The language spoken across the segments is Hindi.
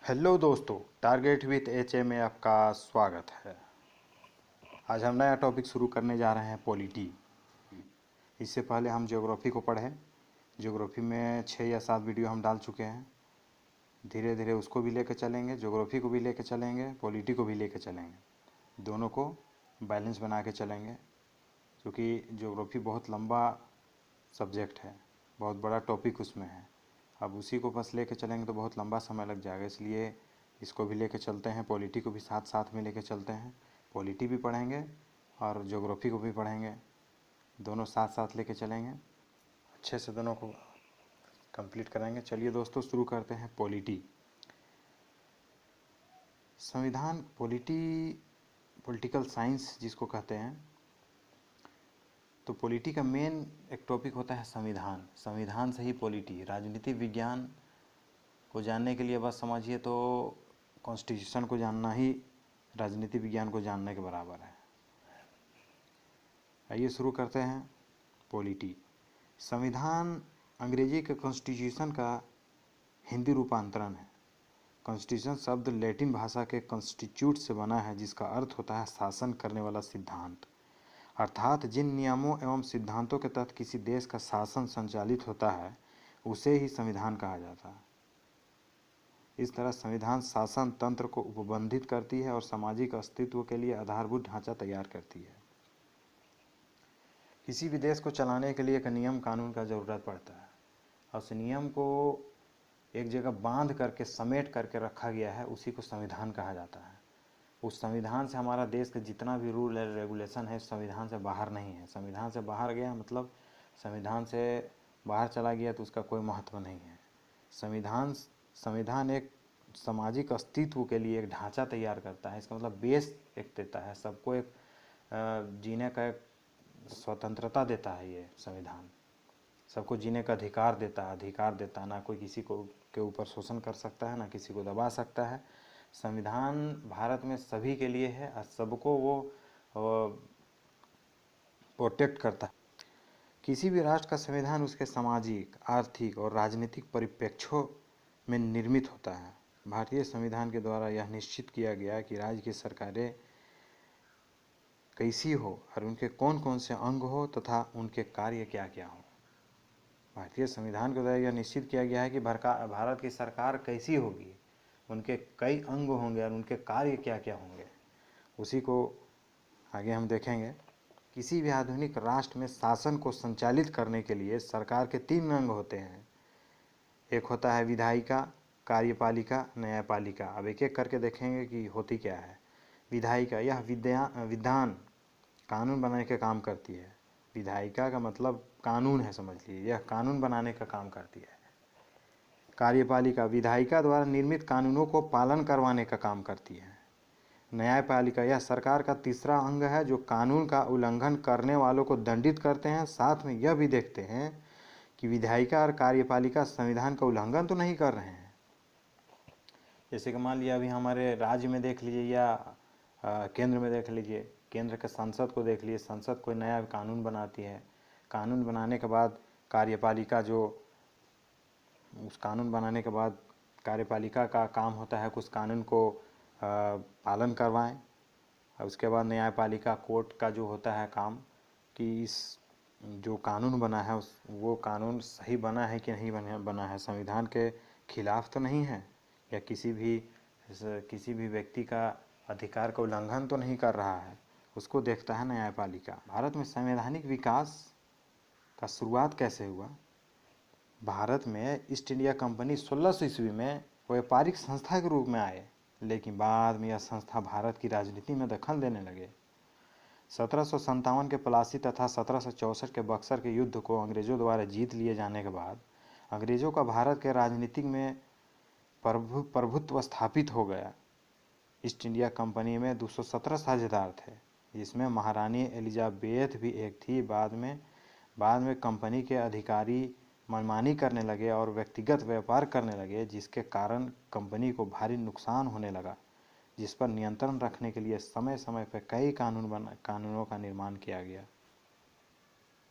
हेलो दोस्तों, टारगेट विथ एचए में आपका स्वागत है। आज हम नया टॉपिक शुरू करने जा रहे हैं, पॉलिटी। इससे पहले हम ज्योग्राफी को पढ़ें। ज्योग्राफी में 6 या 7 वीडियो हम डाल चुके हैं। धीरे धीरे उसको भी लेकर चलेंगे, ज्योग्राफी को भी लेकर चलेंगे, पॉलिटी को भी लेकर चलेंगे। दोनों को बैलेंस बना के चलेंगे, क्योंकि ज्योग्राफी बहुत लंबा सब्जेक्ट है, बहुत बड़ा टॉपिक उसमें है। अब उसी को बस लेके चलेंगे तो बहुत लंबा समय लग जाएगा, इसलिए इसको भी लेके चलते हैं, पॉलिटी को भी साथ साथ में लेके चलते हैं। पॉलिटी भी पढ़ेंगे और ज्योग्राफी को भी पढ़ेंगे, दोनों साथ साथ लेके चलेंगे, अच्छे से दोनों को कंप्लीट कराएंगे। चलिए दोस्तों, शुरू करते हैं। पॉलिटी, संविधान, पॉलिटिकल साइंस जिसको कहते हैं। तो पॉलिटी का मेन एक टॉपिक होता है संविधान। संविधान से ही पॉलिटी, राजनीतिक विज्ञान को जानने के लिए बस समझिए तो कॉन्स्टिट्यूशन को जानना ही राजनीतिक विज्ञान को जानने के बराबर है। आइए शुरू करते हैं। पॉलिटी, संविधान अंग्रेजी के कॉन्स्टिट्यूशन का हिंदी रूपांतरण है। कॉन्स्टिट्यूशन शब्द लैटिन भाषा के कॉन्स्टिट्यूट से बना है, जिसका अर्थ होता है शासन करने वाला सिद्धांत। अर्थात जिन नियमों एवं सिद्धांतों के तहत किसी देश का शासन संचालित होता है, उसे ही संविधान कहा जाता है। इस तरह संविधान शासन तंत्र को उपबंधित करती है और सामाजिक अस्तित्व के लिए आधारभूत ढांचा तैयार करती है। किसी भी देश को चलाने के लिए एक नियम कानून का ज़रूरत पड़ता है, और उस नियम को एक जगह बांध करके समेट करके रखा गया है, उसी को संविधान कहा जाता है। उस संविधान से हमारा देश का जितना भी रूल है, रेगुलेशन है, संविधान से बाहर नहीं है। संविधान से बाहर गया मतलब संविधान से बाहर चला गया तो उसका कोई महत्व नहीं है। संविधान एक सामाजिक अस्तित्व के लिए एक ढांचा तैयार करता है। इसका मतलब बेस एक देता है, सबको एक जीने का एक स्वतंत्रता देता है। ये संविधान सबको जीने का अधिकार देता है। ना कोई किसी को के ऊपर शोषण कर सकता है, ना किसी को दबा सकता है। संविधान भारत में सभी के लिए है और सबको वो प्रोटेक्ट करता है। किसी भी राष्ट्र का संविधान उसके सामाजिक, आर्थिक और राजनीतिक परिप्रेक्ष्यों में निर्मित होता है। भारतीय संविधान के द्वारा यह निश्चित किया गया कि राज्य की सरकारें कैसी हो और उनके कौन कौन से अंग हो तथा उनके कार्य क्या क्या हो। भारतीय संविधान के द्वारा यह निश्चित किया गया है कि भारत की सरकार कैसी होगी, उनके कई अंग होंगे और उनके कार्य क्या क्या होंगे, उसी को आगे हम देखेंगे। किसी भी आधुनिक राष्ट्र में शासन को संचालित करने के लिए सरकार के 3 अंग होते हैं। एक होता है विधायिका, कार्यपालिका, न्यायपालिका। अब एक एक करके देखेंगे कि होती क्या है। विधायिका, यह विधान कानून बनाने का काम करती है। विधायिका का मतलब कानून है, समझ लीजिए, यह कानून बनाने का काम करती है। कार्यपालिका, विधायिका द्वारा निर्मित कानूनों को पालन करवाने का काम करती है। न्यायपालिका, यह सरकार का तीसरा अंग है, जो कानून का उल्लंघन करने वालों को दंडित करते हैं। साथ में यह भी देखते हैं कि विधायिका और कार्यपालिका संविधान का उल्लंघन तो नहीं कर रहे हैं। जैसे कि मान लिया अभी हमारे राज्य में देख लीजिए या केंद्र में देख लीजिए, केंद्र के संसद को देख लीजिए। संसद कोई नया कानून बनाती है। कानून बनाने के बाद कार्यपालिका जो उस कानून बनाने के बाद कार्यपालिका का काम होता है कुछ कानून को पालन करवाएं। और उसके बाद न्यायपालिका, कोर्ट का जो होता है काम कि इस जो कानून बना है वो कानून सही बना है कि नहीं बना है, संविधान के खिलाफ तो नहीं है, या किसी भी व्यक्ति का अधिकार का उल्लंघन तो नहीं कर रहा है, उसको देखता है न्यायपालिका। भारत में संवैधानिक विकास का शुरुआत कैसे हुआ। भारत में ईस्ट इंडिया कंपनी 1600 ईस्वी में व्यापारिक संस्था के रूप में आए, लेकिन बाद में यह संस्था भारत की राजनीति में दखल देने लगे। 1757 के प्लासी तथा 1764 के बक्सर के युद्ध को अंग्रेजों द्वारा जीत लिए जाने के बाद अंग्रेजों का भारत के राजनीति में प्रभुत्व स्थापित हो गया। ईस्ट इंडिया कंपनी में 217 साझेदार थे, जिसमें महारानी एलिजाबेथ भी एक थी। बाद में कंपनी के अधिकारी मनमानी करने लगे और व्यक्तिगत व्यापार करने लगे, जिसके कारण कंपनी को भारी नुकसान होने लगा, जिस पर नियंत्रण रखने के लिए समय समय पर कई कानूनों का निर्माण किया गया।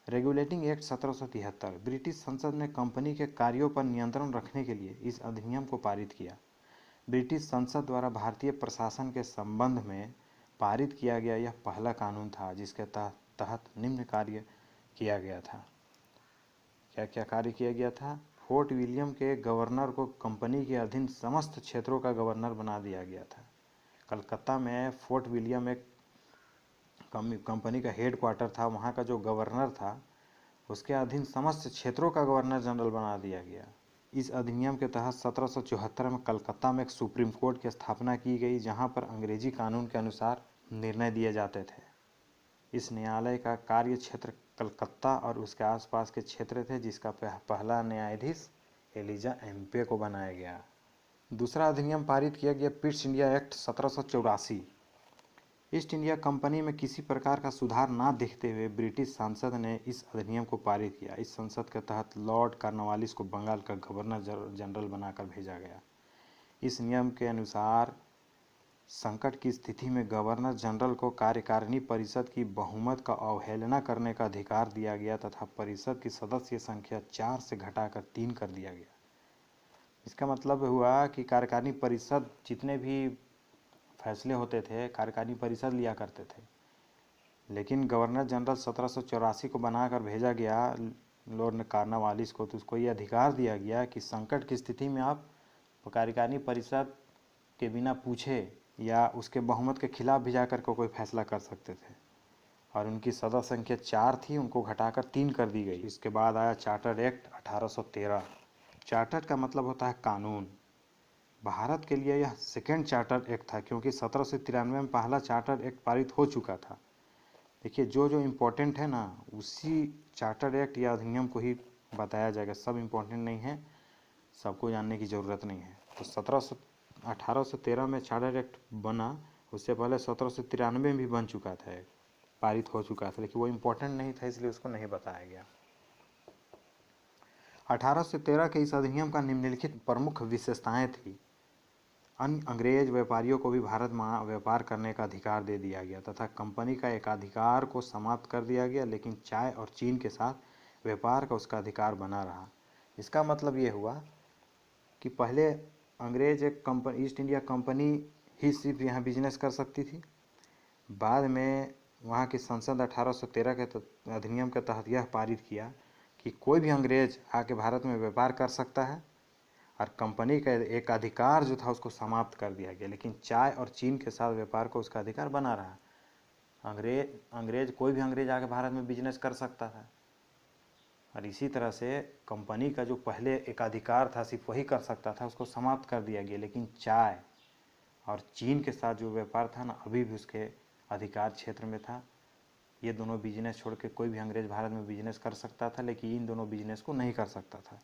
रेगुलेटिंग एक्ट 1773, ब्रिटिश संसद ने कंपनी के कार्यों पर नियंत्रण रखने के लिए इस अधिनियम को पारित किया। ब्रिटिश संसद द्वारा भारतीय प्रशासन के संबंध में पारित किया गया यह पहला कानून था जिसके तहत निम्न कार्य किया गया था। क्या क्या कार्य किया गया था? फोर्ट विलियम के गवर्नर को कंपनी के अधीन समस्त क्षेत्रों का गवर्नर बना दिया गया था। कलकत्ता में फोर्ट विलियम एक कंपनी का हेड क्वार्टर था। वहाँ का जो गवर्नर था उसके अधीन समस्त क्षेत्रों का गवर्नर जनरल बना दिया गया। इस अधिनियम के तहत 1774 में कलकत्ता में एक सुप्रीम कोर्ट की स्थापना की गई जहाँ पर अंग्रेजी कानून के अनुसार निर्णय दिए जाते थे। इस न्यायालय का कार्य क्षेत्र कलकत्ता और उसके आसपास के क्षेत्र थे, जिसका पहला न्यायाधीश एलिजा एम्पे को बनाया गया। दूसरा अधिनियम पारित किया गया Pitt's India act 1784। East India company में किसी प्रकार का सुधार ना देखते हुए ब्रिटिश संसद ने इस अधिनियम को पारित किया। इस संसद के तहत लॉर्ड कॉर्नवालिस को बंगाल का गवर्नर जनरल बनाकर भेजा गया। इस नियम के अनुसार संकट की स्थिति में गवर्नर जनरल को कार्यकारिणी परिषद की बहुमत का अवहेलना करने का अधिकार दिया गया तथा परिषद की सदस्य संख्या 4 से घटाकर 3 कर दिया गया। इसका मतलब हुआ कि कार्यकारिणी परिषद जितने भी फैसले होते थे कार्यकारिणी परिषद लिया करते थे, लेकिन गवर्नर जनरल 1784 को बनाकर भेजा गया लॉर्ड कॉर्नवालिस को, तो उसको ये अधिकार दिया गया कि संकट की स्थिति में आप कार्यकारिणी परिषद के बिना पूछे या उसके बहुमत के खिलाफ भी जाकर कोई फैसला कर सकते थे। और उनकी सदस्य संख्या 4 थी, उनको घटाकर 3 कर दी गई। इसके बाद आया चार्टर एक्ट 1813। चार्टर का मतलब होता है कानून। भारत के लिए यह सेकेंड चार्टर एक्ट था क्योंकि 1793 में पहला चार्टर एक्ट पारित हो चुका था। देखिए जो जो इम्पोर्टेंट है ना उसी चार्टर एक्ट या अधिनियम को ही बताया जाएगा। सब इम्पोर्टेंट नहीं है, सबको जानने की ज़रूरत नहीं है। तो 1813 में चार्टर एक्ट बना, उससे पहले 1793 में भी बन चुका था, पारित हो चुका था, लेकिन वो इम्पोर्टेंट नहीं था इसलिए उसको नहीं बताया गया। 1813 के इस अधिनियम का निम्नलिखित प्रमुख विशेषताएं थी। अन्य अंग्रेज व्यापारियों को भी भारत में व्यापार करने का अधिकार दे दिया गया तथा कंपनी का एकाधिकार को समाप्त कर दिया गया, लेकिन चाय और चीन के साथ व्यापार का उसका अधिकार बना रहा। इसका मतलब ये हुआ कि पहले अंग्रेज एक कंपनी ईस्ट इंडिया कंपनी ही सिर्फ यहाँ बिजनेस कर सकती थी। बाद में वहाँ की संसद 1813 के अधिनियम के तहत यह पारित किया कि कोई भी अंग्रेज आके भारत में व्यापार कर सकता है और कंपनी का एक अधिकार जो था उसको समाप्त कर दिया गया, लेकिन चाय और चीन के साथ व्यापार को उसका अधिकार बना रहा। अंग्रेज कोई भी अंग्रेज आके भारत में बिजनेस कर सकता था और इसी तरह से कंपनी का जो पहले एक अधिकार था सिर्फ वही कर सकता था, उसको समाप्त कर दिया गया, लेकिन चाय और चीन के साथ जो व्यापार था ना अभी भी उसके अधिकार क्षेत्र में था। ये दोनों बिजनेस छोड़ के कोई भी अंग्रेज भारत में बिजनेस कर सकता था, लेकिन इन दोनों बिजनेस को नहीं कर सकता था।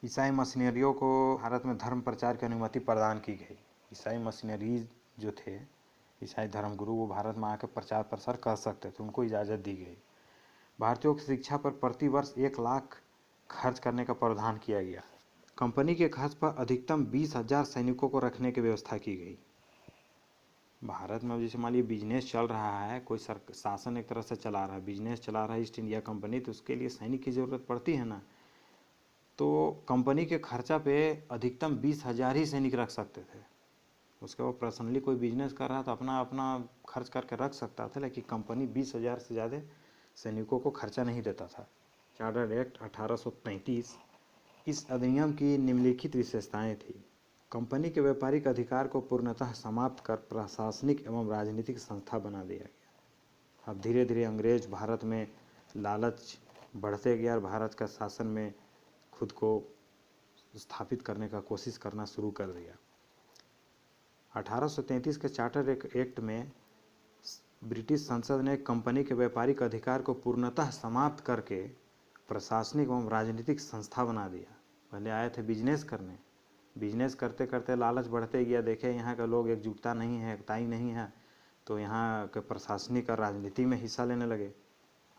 ईसाई मशीनरियों को भारत में धर्म प्रचार की अनुमति प्रदान की गई। ईसाई मशीनरी जो थे, ईसाई धर्मगुरु, वो भारत में आकर प्रचार प्रसार कर सकते थे, उनको इजाज़त दी गई। भारतीयों की शिक्षा पर प्रति वर्ष 1 लाख खर्च करने का प्रावधान किया गया। कंपनी के खर्च पर अधिकतम 20,000 सैनिकों को रखने की व्यवस्था की गई। भारत में जैसे मान लीजिए बिजनेस चल रहा है, कोई शासन एक तरह से चला रहा है, बिजनेस चला रहा है ईस्ट इंडिया कंपनी, तो उसके लिए सैनिक की ज़रूरत पड़ती है ना। तो कंपनी के खर्चा पे अधिकतम 20,000 ही सैनिक रख सकते थे। उसके बाद पर्सनली कोई बिजनेस कर रहा था अपना अपना खर्च करके रख सकता था, लेकिन कंपनी 20,000 से ज़्यादा सैनिकों को खर्चा नहीं देता था। Charter act 1833। इस अधिनियम की निम्नलिखित विशेषताएं थी। कंपनी के व्यापारिक अधिकार को पूर्णतः समाप्त कर प्रशासनिक एवं राजनीतिक संस्था बना दिया गया। अब धीरे धीरे अंग्रेज भारत में लालच बढ़ते गया और भारत का शासन में खुद को स्थापित करने का कोशिश करना शुरू कर दिया। 1833 के चार्टर एक्ट में ब्रिटिश संसद ने कंपनी के व्यापारिक अधिकार को पूर्णतः समाप्त करके प्रशासनिक एवं राजनीतिक संस्था बना दिया। पहले आए थे बिजनेस करने, बिजनेस करते करते लालच बढ़ते गया, देखे यहाँ का लोग एकजुटता नहीं है, एकताई नहीं है, तो यहाँ के प्रशासनिक और राजनीति में हिस्सा लेने लगे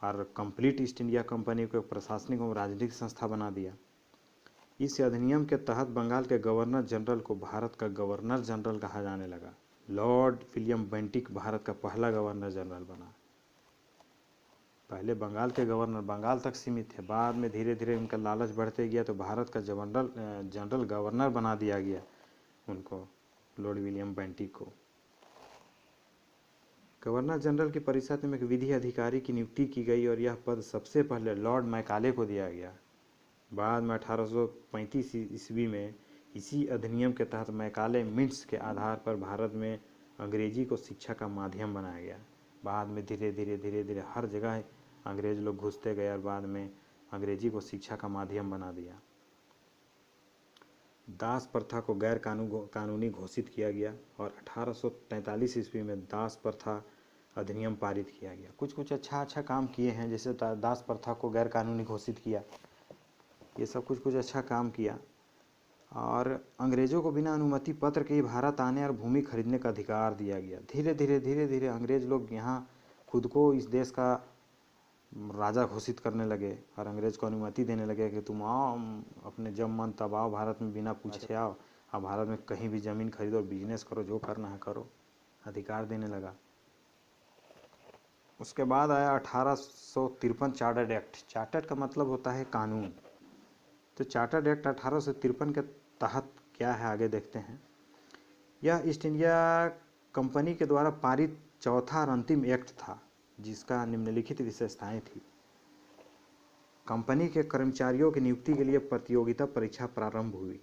और कंप्लीट ईस्ट इंडिया कंपनी को प्रशासनिक एवं राजनीतिक संस्था बना दिया। इस अधिनियम के तहत बंगाल के गवर्नर जनरल को भारत का गवर्नर जनरल कहा जाने लगा। लॉर्ड विलियम बेंटिक भारत का पहला गवर्नर जनरल बना। पहले बंगाल के गवर्नर बंगाल तक सीमित थे, बाद में धीरे धीरे उनका लालच बढ़ते गया तो भारत का जनरल गवर्नर बना दिया गया उनको। लॉर्ड विलियम बेंटिक को। गवर्नर जनरल की परिषद में एक विधि अधिकारी की नियुक्ति की गई और यह पद सबसे पहले लॉर्ड मैकाले को दिया गया। बाद में 1835 ईस्वी में इसी अधिनियम के तहत मैकाले मिंट्स के आधार पर भारत में अंग्रेजी को शिक्षा का माध्यम बनाया गया। बाद में धीरे धीरे हर जगह अंग्रेज लोग घुसते गए और बाद में अंग्रेजी को शिक्षा का माध्यम बना दिया। दास प्रथा को गैर कानूनी घोषित किया गया और 1843 ईस्वी में दास प्रथा अधिनियम पारित किया गया। कुछ अच्छा काम किए हैं, जैसे दास प्रथा को गैर कानूनी घोषित किया, ये सब कुछ अच्छा काम किया। और अंग्रेज़ों को बिना अनुमति पत्र के ही भारत आने और भूमि खरीदने का अधिकार दिया गया। धीरे धीरे अंग्रेज लोग यहाँ खुद को इस देश का राजा घोषित करने लगे और अंग्रेज को अनुमति देने लगे कि तुम आओ, अपने जब मन तब आओ, भारत में बिना पूछे आओ, अब भारत में कहीं भी ज़मीन खरीदो, बिजनेस करो, जो करना है करो, अधिकार देने लगा। उसके बाद आया 1853 चार्टर्ड एक्ट। चार्टर्ड का मतलब होता है कानून। तो चार्टर्ड एक्ट 1853 के तहत क्या है आगे देखते हैं। यह ईस्ट इंडिया कंपनी के द्वारा पारित चौथा और अंतिम एक्ट था, जिसका निम्नलिखित विशेषताएं थी। कंपनी के कर्मचारियों की नियुक्ति के लिए प्रतियोगिता परीक्षा प्रारंभ हुई।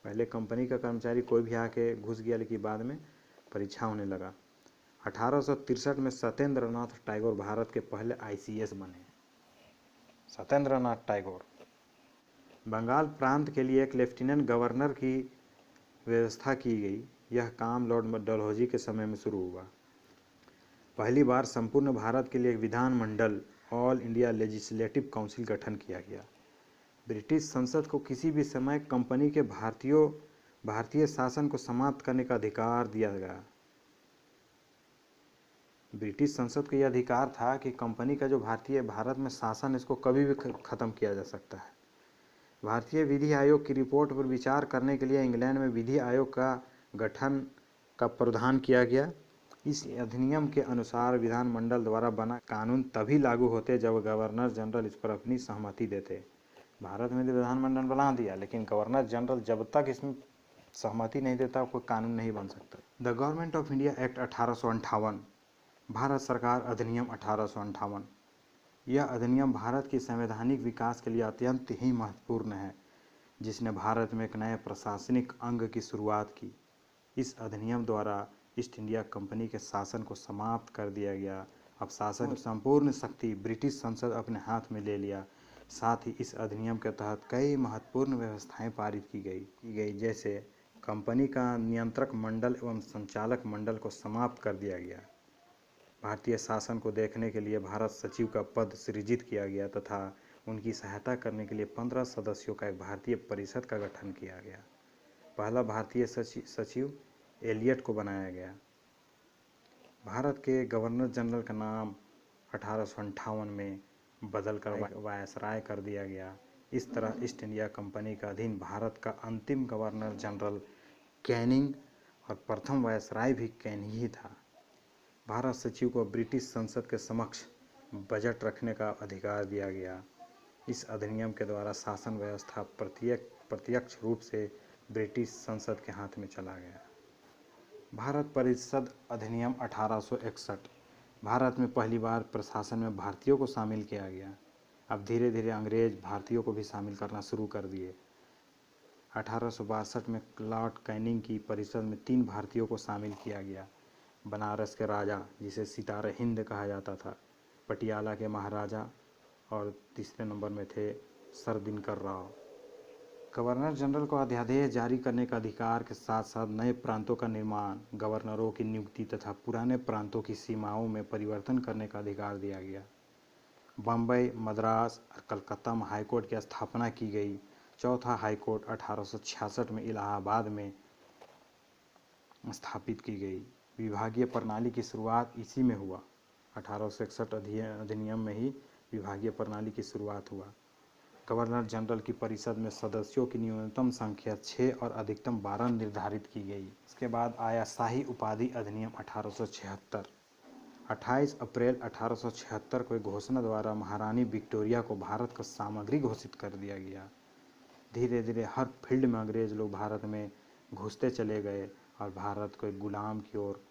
पहले कंपनी का कर्मचारी कोई भी आके घुस गया, लेकिन बाद में परीक्षा होने लगा। 1863 में सत्येंद्र नाथ टैगोर भारत के पहले ICS बने। सत्येंद्र नाथ टैगोर। बंगाल प्रांत के लिए एक लेफ्टिनेंट गवर्नर की व्यवस्था की गई। यह काम लॉर्ड डलहौजी के समय में शुरू हुआ। पहली बार संपूर्ण भारत के लिए एक विधानमंडल, ऑल इंडिया लेजिस्लेटिव काउंसिल गठन किया गया। ब्रिटिश संसद को किसी भी समय कंपनी के भारतीय शासन को समाप्त करने का अधिकार दिया गया। ब्रिटिश संसद का यह अधिकार था कि कंपनी का जो भारत में शासन, इसको कभी भी ख़त्म किया जा सकता है। भारतीय विधि आयोग की रिपोर्ट पर विचार करने के लिए इंग्लैंड में विधि आयोग का गठन का प्रावधान किया गया। इस अधिनियम के अनुसार विधानमंडल द्वारा बना कानून तभी लागू होते जब गवर्नर जनरल इस पर अपनी सहमति देते। भारत में तो विधानमंडल बना दिया, लेकिन गवर्नर जनरल जब तक इसमें सहमति नहीं देता कोई कानून नहीं बन सकता। The government of India act 1858, Bharat सरकार अधिनियम 1858। यह अधिनियम भारत की संवैधानिक विकास के लिए अत्यंत ही महत्वपूर्ण है, जिसने भारत में एक नए प्रशासनिक अंग की शुरुआत की। इस अधिनियम द्वारा ईस्ट इंडिया कंपनी के शासन को समाप्त कर दिया गया। अब शासन की संपूर्ण शक्ति ब्रिटिश संसद अपने हाथ में ले लिया। साथ ही इस अधिनियम के तहत कई महत्वपूर्ण व्यवस्थाएं पारित की गई, जैसे कंपनी का नियंत्रक मंडल एवं संचालक मंडल को समाप्त कर दिया गया। भारतीय शासन को देखने के लिए भारत सचिव का पद सृजित किया गया तथा उनकी सहायता करने के लिए 15 सदस्यों का एक भारतीय परिषद का गठन किया गया। पहला भारतीय सचिव एलियट को बनाया गया। भारत के गवर्नर जनरल का नाम 1858 में बदलकर वायसराय कर दिया गया। इस तरह ईस्ट इंडिया कंपनी का अधीन भारत का अंतिम गवर्नर जनरल कैनिंग और प्रथम वायसराय भी कैनिंग ही था। भारत सचिव को ब्रिटिश संसद के समक्ष बजट रखने का अधिकार दिया गया। इस अधिनियम के द्वारा शासन व्यवस्था प्रत्यक्ष रूप से ब्रिटिश संसद के हाथ में चला गया। भारत परिषद अधिनियम 1861, भारत में पहली बार प्रशासन में भारतीयों को शामिल किया गया। अब धीरे धीरे अंग्रेज भारतीयों को भी शामिल करना शुरू कर दिए। 1862 में लॉर्ड कैनिंग की परिषद में 3 भारतीयों को शामिल किया गया। बनारस के राजा, जिसे सितारे हिंद कहा जाता था, पटियाला के महाराजा और तीसरे नंबर में थे sir Dinkar Rao. Governor general को अध्यादेश जारी करने का अधिकार के साथ साथ नए प्रांतों का निर्माण, गवर्नरों की नियुक्ति तथा पुराने प्रांतों की सीमाओं में परिवर्तन करने का अधिकार दिया गया। बम्बई, मद्रास और कलकत्ता में हाईकोर्ट की स्थापना की गई। चौथा हाईकोर्ट 1866 में इलाहाबाद में स्थापित की गई। विभागीय प्रणाली की शुरुआत इसी में हुआ। 1861 अधिनियम में ही विभागीय प्रणाली की शुरुआत हुआ। गवर्नर जनरल की परिषद में सदस्यों की न्यूनतम संख्या 6 और अधिकतम 12 निर्धारित की गई। इसके बाद आया शाही उपाधि अधिनियम 1876। 28 अप्रैल 1876 को एक घोषणा द्वारा महारानी विक्टोरिया को भारत का सामग्री घोषित कर दिया गया। धीरे धीरे हर फील्ड में अंग्रेज लोग भारत में घुसते चले गए और भारत को एक गुलाम की ओर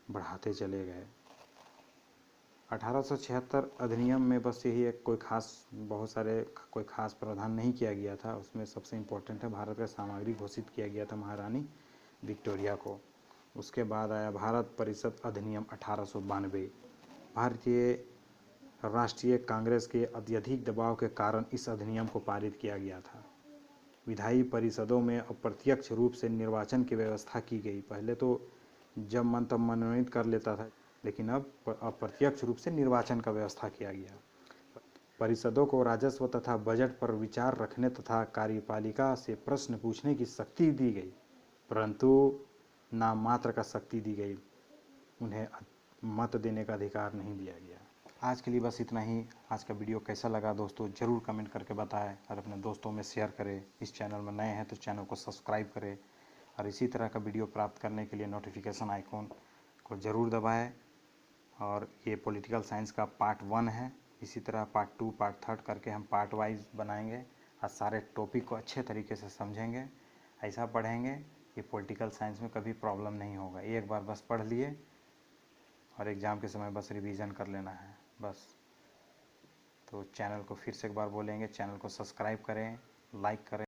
बढ़ाते चले गए। 1876 अधिनियम में बस यही एक कोई खास प्रावधान नहीं किया गया था। उसमें सबसे इम्पोर्टेंट है, भारत का सामग्री घोषित किया गया था महारानी विक्टोरिया को। उसके बाद आया भारत परिषद अधिनियम 1892। भारतीय राष्ट्रीय कांग्रेस के अत्यधिक दबाव के कारण इस अधिनियम को पारित किया गया था। विधायी परिषदों में अप्रत्यक्ष रूप से निर्वाचन की व्यवस्था की गई। पहले तो जब मन तब मनोनीत कर लेता था, लेकिन अब अप्रत्यक्ष रूप से निर्वाचन का व्यवस्था किया गया। परिषदों को राजस्व तथा बजट पर विचार रखने तथा कार्यपालिका से प्रश्न पूछने की शक्ति दी गई, परंतु नाम मात्र का शक्ति दी गई, उन्हें मत देने का अधिकार नहीं दिया गया। आज के लिए बस इतना ही। आज का वीडियो कैसा लगा दोस्तों ज़रूर कमेंट करके बताएं और अपने दोस्तों में शेयर करें। इस चैनल में नए हैं तो चैनल को सब्सक्राइब करें और इसी तरह का वीडियो प्राप्त करने के लिए नोटिफिकेशन आइकॉन को ज़रूर दबाएं। और ये पॉलिटिकल साइंस का पार्ट 1 है। इसी तरह पार्ट 2, पार्ट 3 करके हम पार्ट वाइज बनाएंगे और सारे टॉपिक को अच्छे तरीके से समझेंगे। ऐसा पढ़ेंगे कि पॉलिटिकल साइंस में कभी प्रॉब्लम नहीं होगा। एक बार बस पढ़ लिए और एग्ज़ाम के समय बस रिवीजन कर लेना है बस। तो चैनल को फिर से एक बार बोलेंगे, चैनल को सब्सक्राइब करें, लाइक करें।